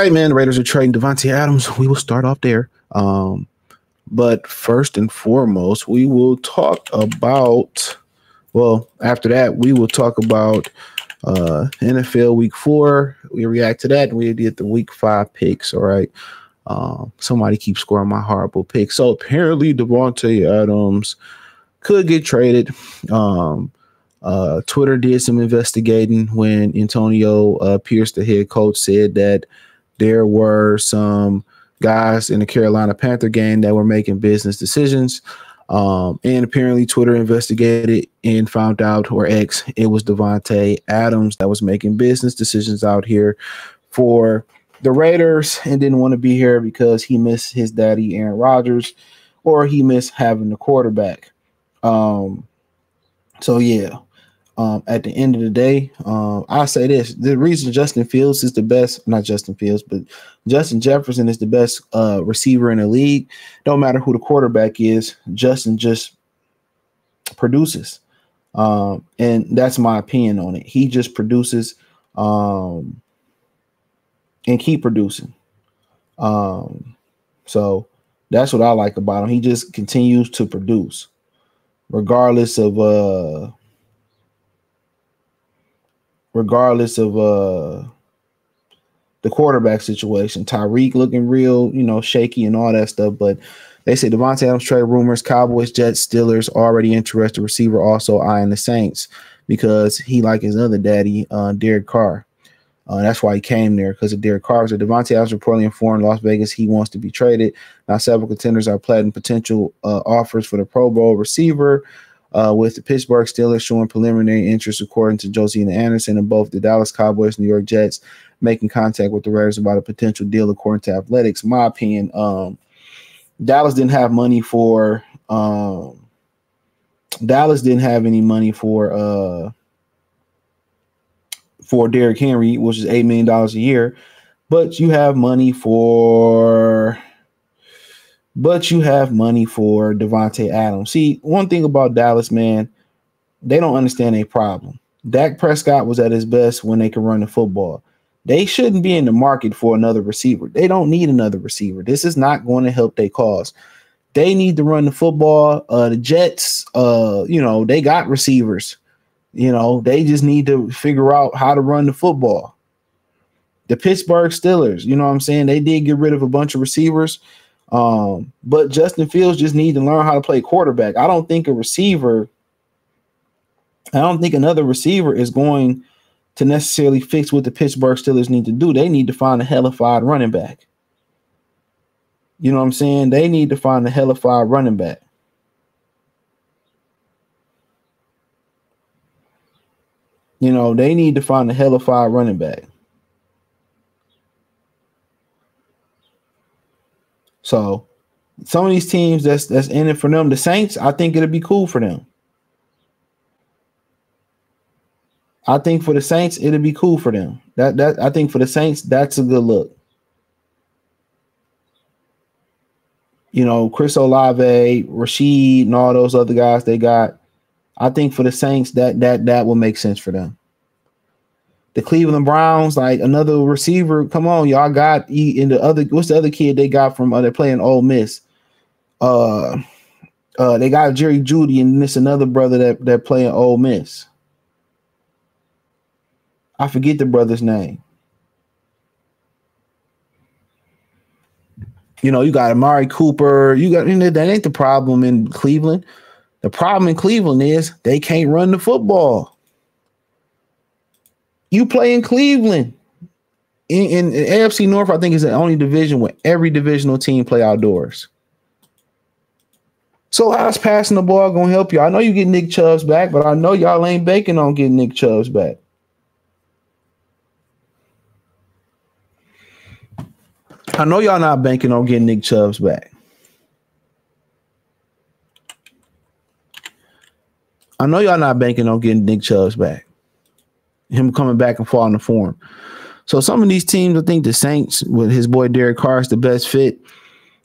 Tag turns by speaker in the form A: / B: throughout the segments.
A: right, man. The Raiders are trading Davante Adams. We will start off there. But first and foremost, we will talk about, well, after that, we will talk about NFL Week 4. We react to that, and we did the Week 5 picks, all right? Somebody keeps scoring my horrible picks. So apparently Davante Adams could get traded. Twitter did some investigating when Antonio Pierce, the head coach, said that there were some guys in the Carolina Panther game that were making business decisions. And apparently Twitter investigated and found out, or X, it was Davante Adams that was making business decisions out here for the Raiders and didn't want to be here because he missed his daddy, Aaron Rodgers, or he missed having the quarterback. So, yeah. At the end of the day, I'll say this. The reason Justin Fields is the best, not Justin Fields, but Justin Jefferson is the best receiver in the league. Don't matter who the quarterback is, Justin just produces. And that's my opinion on it. He just produces and keep producing. So that's what I like about him. He just continues to produce regardless of the quarterback situation. Tyreek looking real, shaky and all that stuff. But they say Davante Adams trade rumors, Cowboys, Jets, Steelers already interested. Receiver also eyeing the Saints because he like his other daddy, Derek Carr. That's why he came there, because of Derek Carr. So Davante Adams reportedly informed Las Vegas he wants to be traded. Now several contenders are planning potential offers for the Pro Bowl receiver. With the Pittsburgh Steelers showing preliminary interest, according to Josina Anderson, and both the Dallas Cowboys and New York Jets making contact with the Raiders about a potential deal, according to Athletics. My opinion, Dallas didn't have money for any money for Derrick Henry, which is $8 million a year, but you have money for Davante Adams. See, one thing about Dallas, man, they don't understand a problem. Dak Prescott was at his best when they could run the football. They shouldn't be in the market for another receiver. They don't need another receiver. This is not going to help their cause. They need to run the football. The Jets, they got receivers. They just need to figure out how to run the football. The Pittsburgh Steelers, you know what I'm saying? They did get rid of a bunch of receivers. But Justin Fields just needs to learn how to play quarterback. I don't think another receiver is going to necessarily fix what the Pittsburgh Steelers need to do. They need to find a hellified running back. You know what I'm saying? They need to find a hellified running back. They need to find a hellified running back. So some of these teams that's in it for them, the Saints, I think it'll be cool for them. I think for the Saints, it'll be cool for them. I think for the Saints, that's a good look. Chris Olave, Rashid, and all those other guys they got. I think for the Saints, that will make sense for them. The Cleveland Browns, like another receiver. Come on, y'all got what's the other kid they got from they're playing Ole Miss? They got Jerry Jeudy, and this another brother that playing Ole Miss. I forget the brother's name. You got Amari Cooper. That ain't the problem in Cleveland. The problem in Cleveland is they can't run the football. You play in Cleveland. In AFC North, I think is the only division where every divisional team play outdoors. So how's passing the ball going to help you? I know you get Nick Chubb's back, but I know y'all ain't banking on getting Nick Chubb's back. I know y'all not banking on getting Nick Chubb's back. I know y'all not banking on getting Nick Chubb's back. Him coming back and falling to form. So some of these teams, I think the Saints with his boy Derek Carr is the best fit.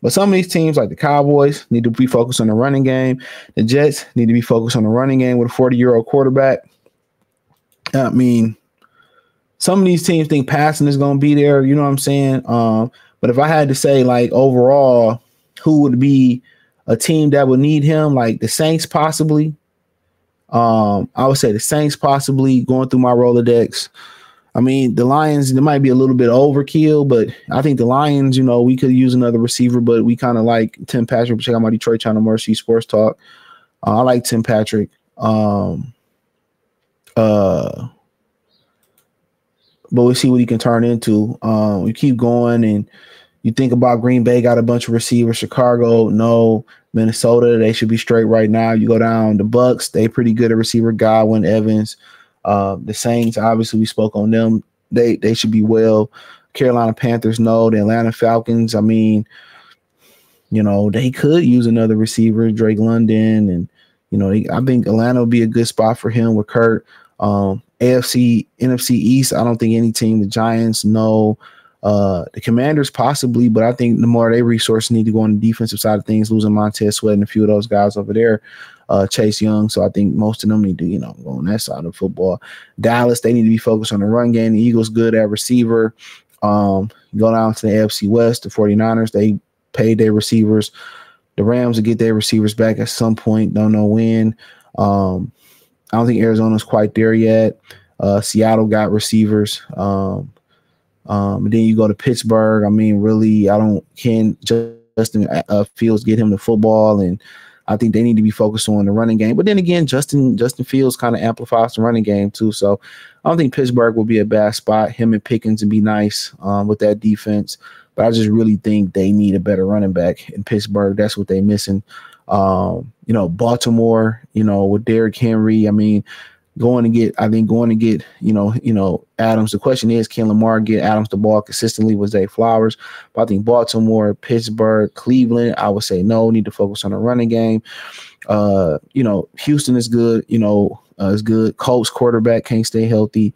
A: But some of these teams like the Cowboys need to be focused on the running game. The Jets need to be focused on the running game with a 40-year-old quarterback. I mean, some of these teams think passing is going to be there. You know what I'm saying? But if I had to say, like, overall, who would be a team that would need him, like the Saints possibly. I would say the Saints possibly, going through my Rolodex. I mean, the Lions, there might be a little bit overkill, but I think the Lions, you know, we could use another receiver, but we kind of like Tim Patrick. Check out my Detroit Channel Mercy Sports Talk. I like Tim Patrick. But we'll see what he can turn into. You keep going, and you think about Green Bay got a bunch of receivers. Chicago, no. Minnesota, they should be straight right now. You go down the Bucks, they pretty good at receiver. Godwin, Evans. The Saints, obviously, we spoke on them. They should be well. Carolina Panthers, no. The Atlanta Falcons, I mean, you know, they could use another receiver, Drake London, and you know, I think Atlanta will be a good spot for him with Kurt. NFC, NFC East, I don't think any team. The Giants, no. The Commanders possibly, but I think the more they resources need to go on the defensive side of things, losing Montez Sweat and a few of those guys over there, Chase Young. So I think most of them need to, you know, go on that side of football. Dallas, they need to be focused on the run game. The Eagles good at receiver. Go down to the AFC West, the 49ers, they paid their receivers. The Rams will get their receivers back at some point. Don't know when. I don't think Arizona's quite there yet. Seattle got receivers. And then you go to Pittsburgh. I mean, really, can Justin Fields get him the football? And I think they need to be focused on the running game. But then again, Justin Fields kind of amplifies the running game too. So I don't think Pittsburgh will be a bad spot. Him and Pickens would be nice with that defense. But I just really think they need a better running back in Pittsburgh. That's what they're missing. You know, Baltimore, you know, with Derrick Henry, I mean, going to get, you know, Adams. The question is, can Lamar get Adams the ball consistently with Zay Flowers? But I think Baltimore, Pittsburgh, Cleveland, I would say no, need to focus on the running game. You know, Houston is good, you know, is good. Colts quarterback can't stay healthy.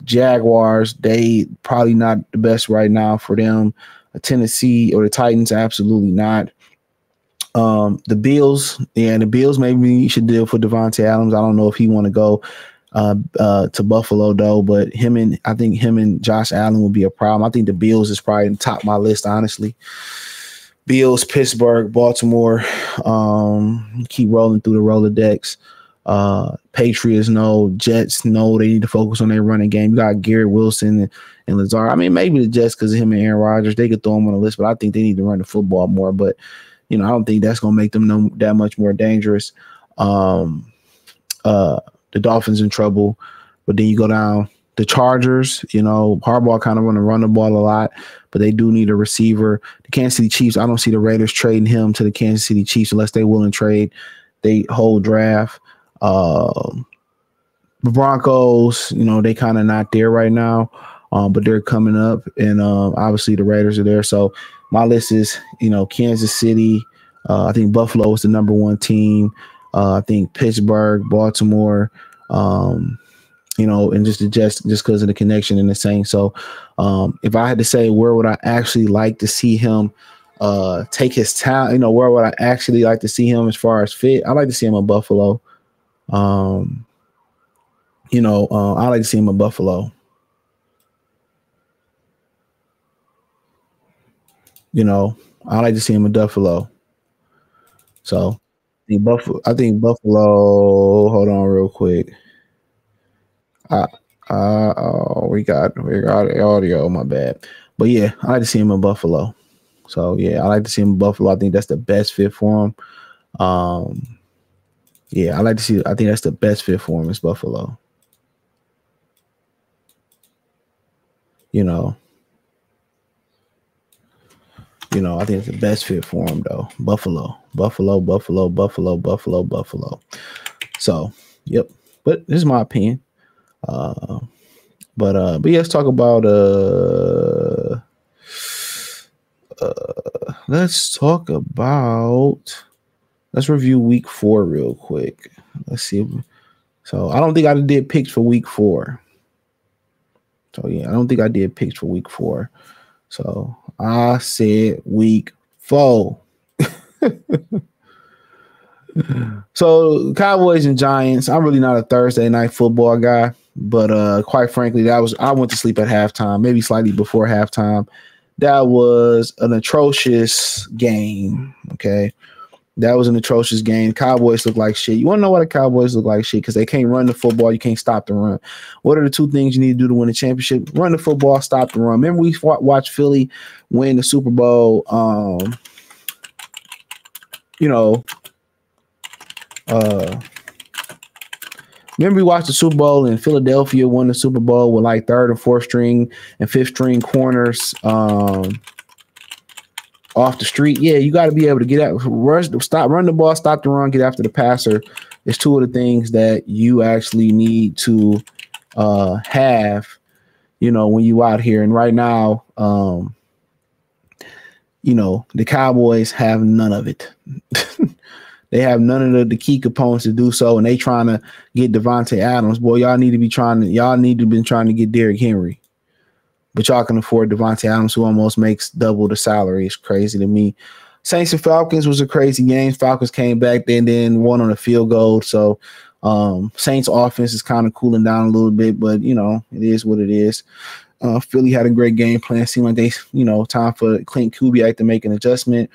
A: Jaguars, they probably not the best right now for them. Tennessee or the Titans, absolutely not. The Bills, the Bills maybe you should deal for Davante Adams. I don't know if he want to go to Buffalo though, but I think him and Josh Allen will be a problem. I think the Bills is probably the top of my list, honestly. Bills, Pittsburgh, Baltimore, keep rolling through the Rolodex. Patriots, no. Jets, no. They need to focus on their running game. You got Garrett Wilson and Lazard. I mean, maybe the Jets because of him and Aaron Rodgers, they could throw him on the list, but I think they need to run the football more. But you know, I don't think that's going to make them that much more dangerous. The Dolphins in trouble, but then you go down the Chargers. You know, Harbaugh kind of want to run the ball a lot, but they do need a receiver. The Kansas City Chiefs, I don't see the Raiders trading him to the Kansas City Chiefs unless they willing to trade. They whole draft. The Broncos, you know, they kind of not there right now, but they're coming up, and obviously the Raiders are there. So my list is, you know, Kansas City. I think Buffalo is the number one team. I think Pittsburgh, Baltimore, you know, and just the Jets, just because of the connection and the same. So if I had to say where would I actually like to see him take his talent, you know, where would I actually like to see him as far as fit? I'd like to see him in Buffalo. You know, I like to see him in Buffalo. You know, I like to see him in Buffalo. So I think Buffalo. Hold on, real quick. We got audio. My bad. But yeah, I like to see him in Buffalo. So yeah, I like to see him in Buffalo. I think that's the best fit for him. Yeah, I think that's the best fit for him is Buffalo. You know, I think it's the best fit for him though. Buffalo. So, yep. But this is my opinion. But yeah, let's talk about let's review week 4 real quick. Let's see. So I don't think I did picks for week 4. So yeah, I don't think I did picks for week 4. So I said week 4. So Cowboys and Giants. I'm really not a Thursday night football guy. But quite frankly, I went to sleep at halftime, maybe slightly before halftime. That was an atrocious game. Okay. That was an atrocious game. Cowboys look like shit. You want to know why the Cowboys look like shit? Because they can't run the football. You can't stop the run. What are the two things you need to do to win a championship? Run the football, stop the run. Remember we watched Philly win the Super Bowl. Remember we watched the Super Bowl and Philadelphia won the Super Bowl with like third and fourth string and fifth string corners off the street. Yeah, you got to be able to get out, run the ball, stop the run, get after the passer. It's two of the things that you actually need to have, when you out here. And right now, the Cowboys have none of it. They have none of the key components to do so, and they trying to get Davante Adams. Boy, y'all need to be trying to get Derrick Henry. But y'all can afford Davante Adams, who almost makes double the salary. It's crazy to me. Saints and Falcons was a crazy game. Falcons came back, then won on a field goal. So Saints offense is kind of cooling down a little bit, but, it is what it is. Philly had a great game plan. Seemed like they, time for Clint Kubiak to make an adjustment.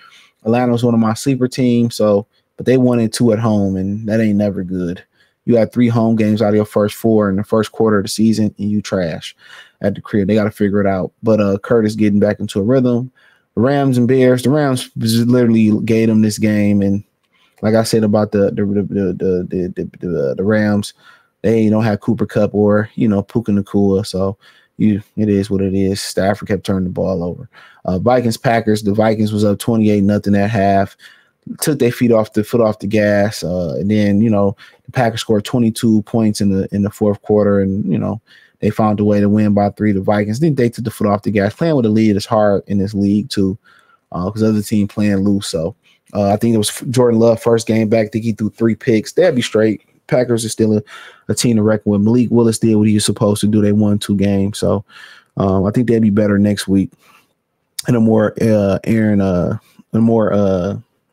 A: Atlanta was one of my sleeper teams, but they won it 2 at home, and that ain't never good. You had 3 home games out of your first 4 in the first quarter of the season, and you trash at the crib. They got to figure it out. But Curtis getting back into a rhythm. The Rams and Bears. The Rams literally gave them this game, and like I said about the Rams, they don't have Cooper Kupp or Puka Nacua, so it is what it is. Stafford kept turning the ball over. Vikings Packers. The Vikings was up 28-0 at half. Took their foot off the gas, and then the Packers scored 22 points in the fourth quarter, and they found a way to win by 3. The Vikings, then they took the foot off the gas. Playing with a lead is hard in this league too, because other team playing loose. So I think it was Jordan Love first game back. I think he threw 3 picks. They'll be straight. Packers are still a team to reckon with. Malik Willis did what he was supposed to do. They won 2 games, so I think they'll be better next week. And a more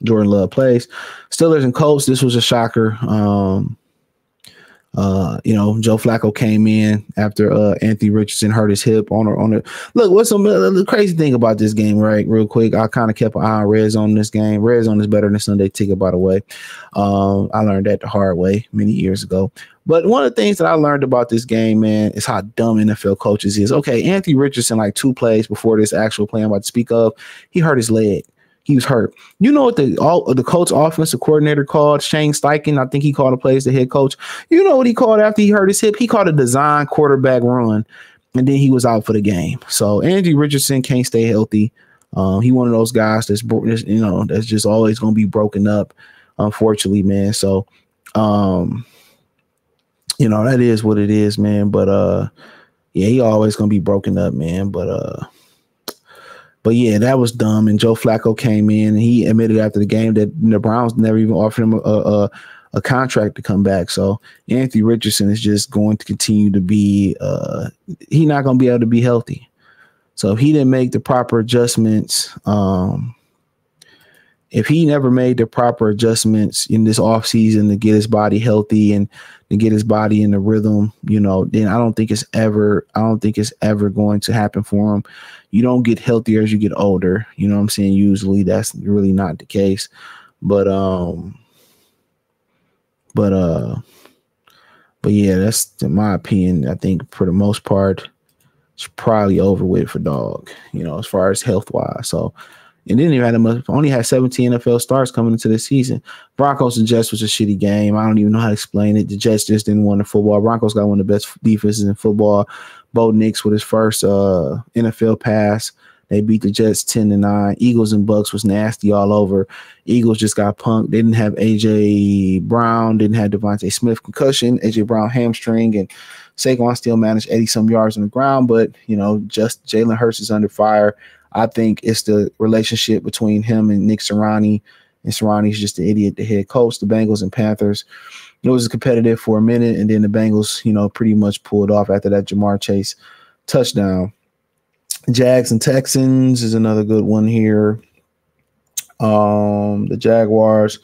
A: Jordan Love plays. Steelers and Colts. This was a shocker. Joe Flacco came in after Anthony Richardson hurt his hip on her. Look, what's the crazy thing about this game, right? Real quick, I kind of kept an eye on Red Zone this game. Red Zone is better than Sunday Ticket, by the way. I learned that the hard way many years ago. But one of the things that I learned about this game, man, is how dumb NFL coaches is. Okay, Anthony Richardson, like 2 plays before this actual play I'm about to speak of, he hurt his leg. He was hurt. You know what the Colts offensive coordinator called? Shane Steichen, I think he called a play as the head coach. You know what he called after he hurt his hip? He called a design quarterback run, and then he was out for the game. So Andy Richardson can't stay healthy. He one of those guys that's just always going to be broken up, unfortunately, man. So, that is what it is, man. But he always going to be broken up, man. But yeah, that was dumb. And Joe Flacco came in and he admitted after the game that the Browns never even offered him a contract to come back. So Anthony Richardson is just going to continue to be he's not going to be able to be healthy. So if he didn't make the proper adjustments, if he never made the proper adjustments in this offseason to get his body healthy and to get his body in the rhythm, then I don't think it's ever going to happen for him. You don't get healthier as you get older. You know what I'm saying? Usually that's really not the case. But yeah, that's in my opinion. I think for the most part, it's probably over with for Dog, as far as health wise. So, and then only had 17 NFL stars coming into the season. Broncos and Jets was a shitty game. I don't even know how to explain it. The Jets just didn't win the football. Broncos got one of the best defenses in football. Bo Nix with his first NFL pass. They beat the Jets 10-9. Eagles and Bucks was nasty all over. Eagles just got punked. They didn't have A.J. Brown, didn't have Devontae Smith concussion, A.J. Brown hamstring, and Saquon still managed 80-some yards on the ground. But, just Jalen Hurts is under fire. I think it's the relationship between him and Nick Sirianni. And Sirianni's just the idiot, the head coach. The Bengals and Panthers, it was competitive for a minute, and then the Bengals, pretty much pulled off after that Jamar Chase touchdown. Jags and Texans is another good one here. The Jaguars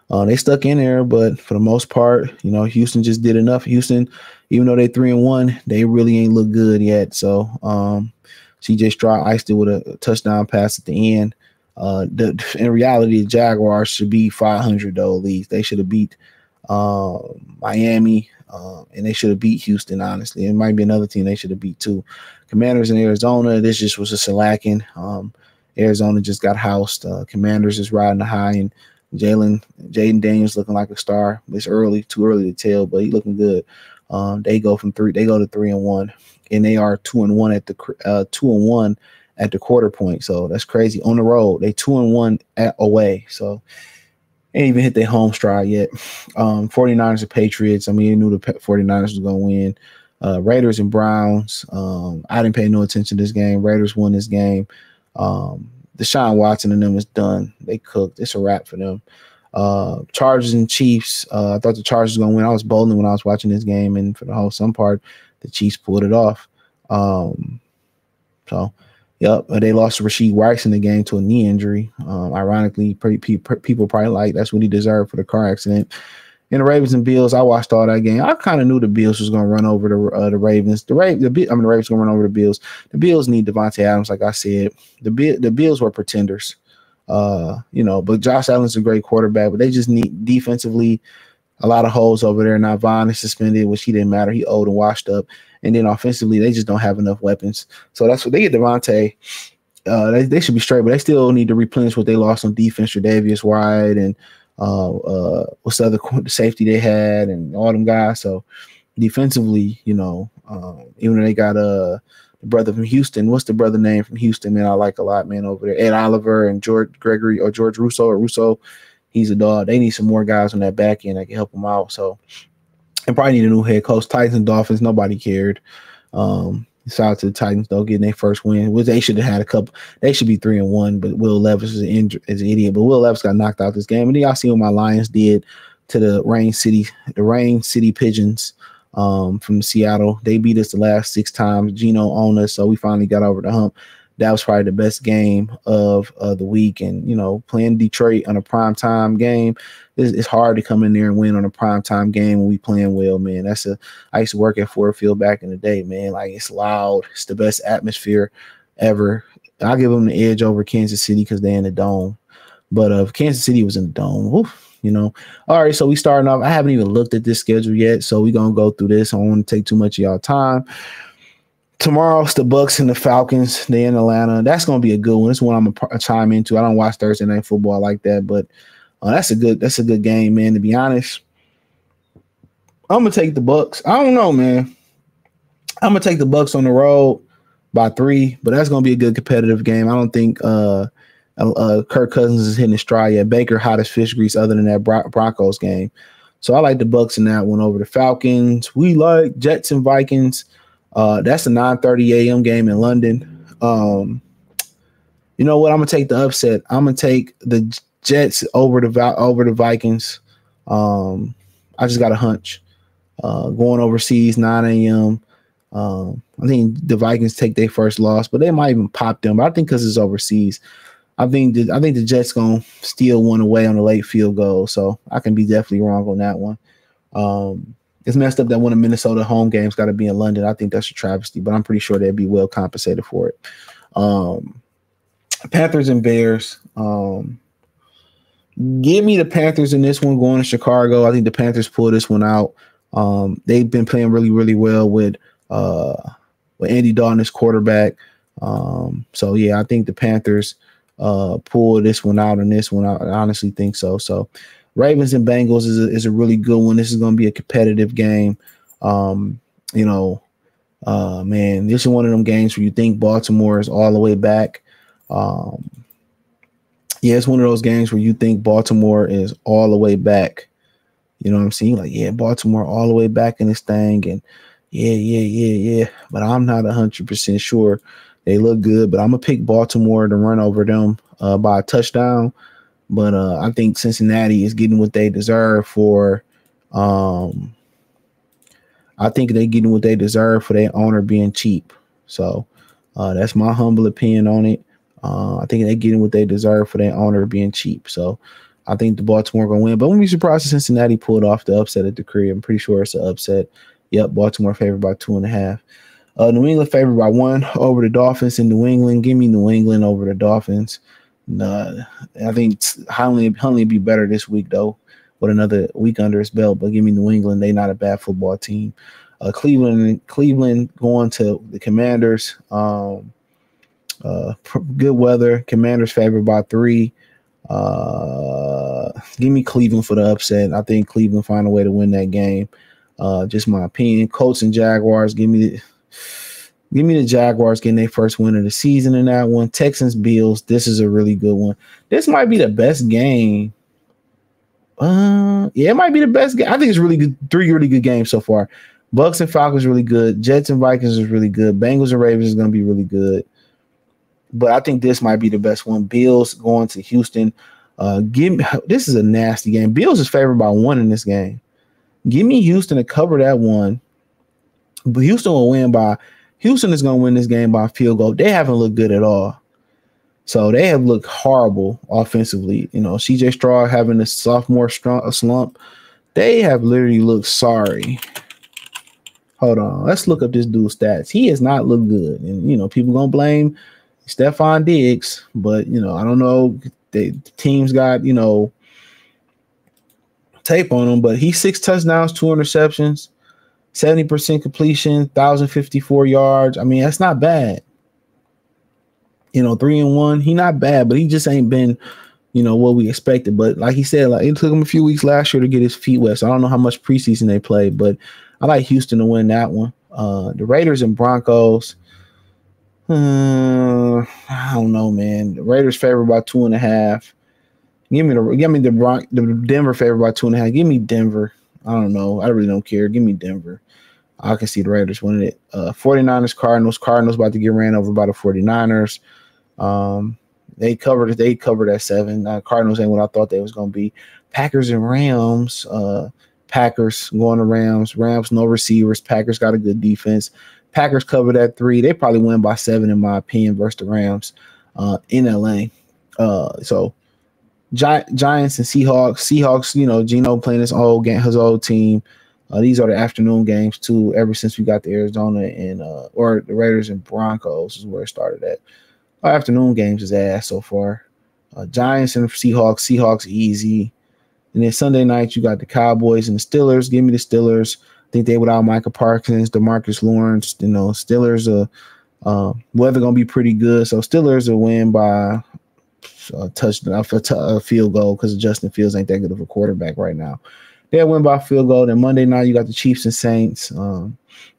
A: They stuck in there, but for the most part, Houston just did enough. Houston, even though they 3-1, they really ain't look good yet. So CJ Stroud iced it with a touchdown pass at the end. In reality, the Jaguars should be 500 though. At least they should have beat Miami, and they should have beat Houston. Honestly, it might be another team they should have beat too. Commanders in Arizona. This just was a lacking. Arizona just got housed. Commanders is riding the high, and Jaden Daniels looking like a star. It's too early to tell, but he's looking good. They go to 3-1, and they are 2-1 at the 2-1 at the quarter point. So that's crazy. On the road, they 2-1 away. So ain't even hit their home stride yet. 49ers and Patriots. I mean, you knew the 49ers was gonna win. Raiders and Browns. I didn't pay no attention to this game. Raiders won this game. Deshaun Watson and them is done. They cooked. It's a wrap for them. Chargers and Chiefs. I thought the Chargers were going to win. I was bowling when I was watching this game, and for the whole some part, the Chiefs pulled it off. They lost Rashid Rice in the game to a knee injury. Ironically, people probably like that's what he deserved for the car accident. And the Ravens and Bills, I watched all that game. I kind of knew the Bills was going to run over the Ravens. The Ravens going to run over the Bills. The Bills need Davante Adams, like I said. The Bills were pretenders, but Josh Allen's a great quarterback, but they just need defensively a lot of holes over there. Now Vaughn is suspended, which he didn't matter. He old and washed up. And then offensively, they just don't have enough weapons. So that's what they get Davante. They should be straight, but they still need to replenish what they lost on defense. Tre'Davious White and what's the other safety they had and all them guys. So defensively, even though they got the brother from Houston, what's the brother name from Houston, man, I like a lot, man, over there. Ed Oliver and George Russo. He's a dog. They need some more guys on that back end that can help them out. So and probably need a new head coach. Titans and Dolphins, nobody cared. Shout out to the Titans, though, getting their first win. They should have had a couple. They should be 3-1, but Will Levis is an idiot. But Will Levis got knocked out this game. And then y'all see what my Lions did to the Rain City Pigeons from Seattle. They beat us the last 6 times. Geno owned us, so we finally got over the hump. That was probably the best game of the week. And, playing Detroit on a primetime game, it's hard to come in there and win on a primetime game when we playing well, man. I used to work at Ford Field back in the day, man. Like, it's loud. It's the best atmosphere ever. I'll give them the edge over Kansas City because they're in the dome. But if Kansas City was in the dome, All right, so we starting off. I haven't even looked at this schedule yet, so we're going to go through this. I don't want to take too much of y'all time. Tomorrow, it's the Bucks and the Falcons. They're in Atlanta. That's going to be a good one. It's one I'm going to chime into. I don't watch Thursday night football like that, but that's a good game, man. To be honest, I'm going to take the Bucks. I don't know, man. I'm going to take the Bucks on the road by 3, but that's going to be a good competitive game. I don't think Kirk Cousins is hitting his stride yet. Baker hot as fish grease other than that Broncos game. So I like the Bucks in that one over the Falcons. We like Jets and Vikings. That's a 9:30 a.m. game in London. You know what? I'm gonna take the upset. I'm gonna take the Jets over the Vikings. I just got a hunch. Going overseas, 9 a.m. I think the Vikings take their first loss, but they might even pop them. But I think because it's overseas, I think the Jets gonna steal one away on the late field goal. So I can be definitely wrong on that one. It's messed up that one of Minnesota home games got to be in London. I think that's a travesty, but I'm pretty sure they'd be well compensated for it. Panthers and Bears. Give me the Panthers in this one going to Chicago. I think the Panthers pull this one out. They've been playing really, really well with Andy Dalton as quarterback. So yeah, I think the Panthers pull this one out and this one. I honestly think so. So Ravens and Bengals is a really good one. This is going to be a competitive game. Man, this is one of them games where you think Baltimore is all the way back. It's one of those games where you think Baltimore is all the way back. You know what I'm saying? Like, yeah, Baltimore all the way back in this thing. And yeah. But I'm not 100% sure. They look good, but I'm going to pick Baltimore to run over them by a touchdown. But I think Cincinnati is getting what they deserve for I think they're getting what they deserve for their owner being cheap. So that's my humble opinion on it. I think they're getting what they deserve for their owner being cheap. So I think the Baltimore going to win, but I wouldn't be surprised if Cincinnati pulled off the upset at the crib. I'm pretty sure it's an upset. Yep, Baltimore favored by 2.5. New England favored by 1 over the Dolphins in New England. Give me New England over the Dolphins. I think Huntley be better this week, though, with another week under his belt. But give me New England. They're not a bad football team. Cleveland going to the Commanders. Good weather. Commanders favored by 3. Give me Cleveland for the upset. I think Cleveland find a way to win that game. Just my opinion. Colts and Jaguars. Give me the Jaguars getting their first win of the season in that one. Texans Bills. This is a really good one. This might be the best game. Yeah, it might be the best game. I think it's really good. 3 really good games so far. Bucks and Falcons really good. Jets and Vikings is really good. Bengals and Ravens is going to be really good. But I think this might be the best one. Bills going to Houston. This is a nasty game. Bills is favored by 1 in this game. Give me Houston to cover that one. But Houston is going to win this game by a field goal. They haven't looked good at all. So they have looked horrible offensively. You know, CJ Stroud having a sophomore slump. They have literally looked sorry. Hold on. Let's look up this dude's stats. He has not looked good. And, you know, people going to blame Stephon Diggs. But, you know, I don't know. The team's got, you know, tape on him. But he's 6 touchdowns, 2 interceptions, 70% completion, 1,054 yards. I mean, that's not bad. You know, 3-1. He not bad, but he just ain't been, you know, what we expected. But like he said, like it took him a few weeks last year to get his feet wet. So I don't know how much preseason they played, but I like Houston to win that one. The Raiders and Broncos. I don't know, man. The Raiders favored by 2.5. Give me the Denver favored by 2.5. Give me Denver. I don't know. I really don't care. Give me Denver. I can see the Raiders winning it. 49ers, Cardinals. Cardinals about to get ran over by the 49ers. They covered at 7. Cardinals ain't what I thought they was going to be. Packers and Rams. Packers going to Rams. Rams, no receivers. Packers got a good defense. Packers covered at 3. They probably win by 7, in my opinion, versus the Rams in LA. So Giants and Seahawks. Seahawks, you know, Geno playing his old team. These are the afternoon games too. Ever since we got the Arizona and or the Raiders and Broncos is where it started at. Our afternoon games is ass so far. Giants and Seahawks. Seahawks easy. And then Sunday night you got the Cowboys and the Steelers. Give me the Steelers. I think they without Micah Parsons, DeMarcus Lawrence. You know, Steelers weather gonna be pretty good. So Steelers will win by a touchdown, a field goal, because Justin Fields ain't that good of a quarterback right now. They'll win by field goal. Then Monday night, you got the Chiefs and Saints.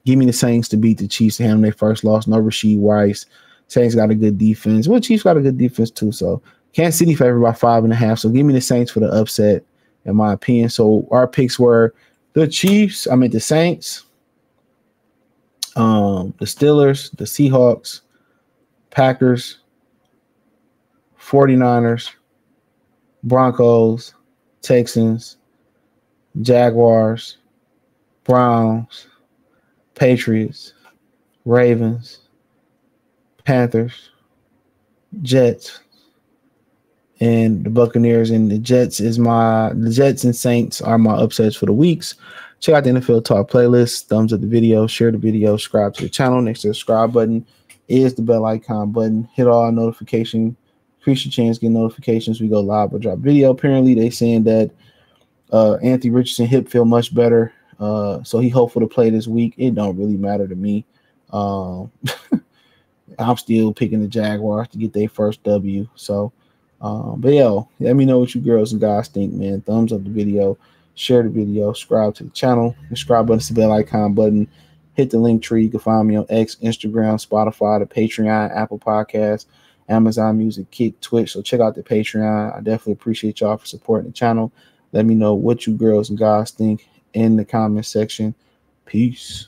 A: Give me the Saints to beat the Chiefs to handle their first loss. No Rasheed Rice. Saints got a good defense. Well, Chiefs got a good defense too. So Kansas City favored by 5.5. So give me the Saints for the upset, in my opinion. So our picks were the Chiefs. I mean the Saints, the Steelers, the Seahawks, Packers, 49ers, Broncos, Texans, Jaguars, Browns, Patriots, Ravens, Panthers, Jets, and the Buccaneers. And the Jets and Saints are my upsets for the weeks. Check out the NFL Talk playlist. Thumbs up the video, share the video, subscribe to the channel. Next to the subscribe button is the bell icon button. Hit all notifications. Increase your chance to get notifications. We go live or drop video. Apparently, they saying that Anthony Richardson hip feel much better. So he hopeful to play this week. It don't really matter to me. I'm still picking the Jaguars to get their first W. So, but yo, let me know what you girls and guys think, man. Thumbs up the video, share the video, subscribe to the channel. The subscribe button is the bell icon button. Hit the link tree. You can find me on X, Instagram, Spotify, the Patreon, Apple Podcasts, Amazon Music, Kick, Twitch. So check out the Patreon. I definitely appreciate y'all for supporting the channel. Let me know what you girls and guys think in the comment section. Peace.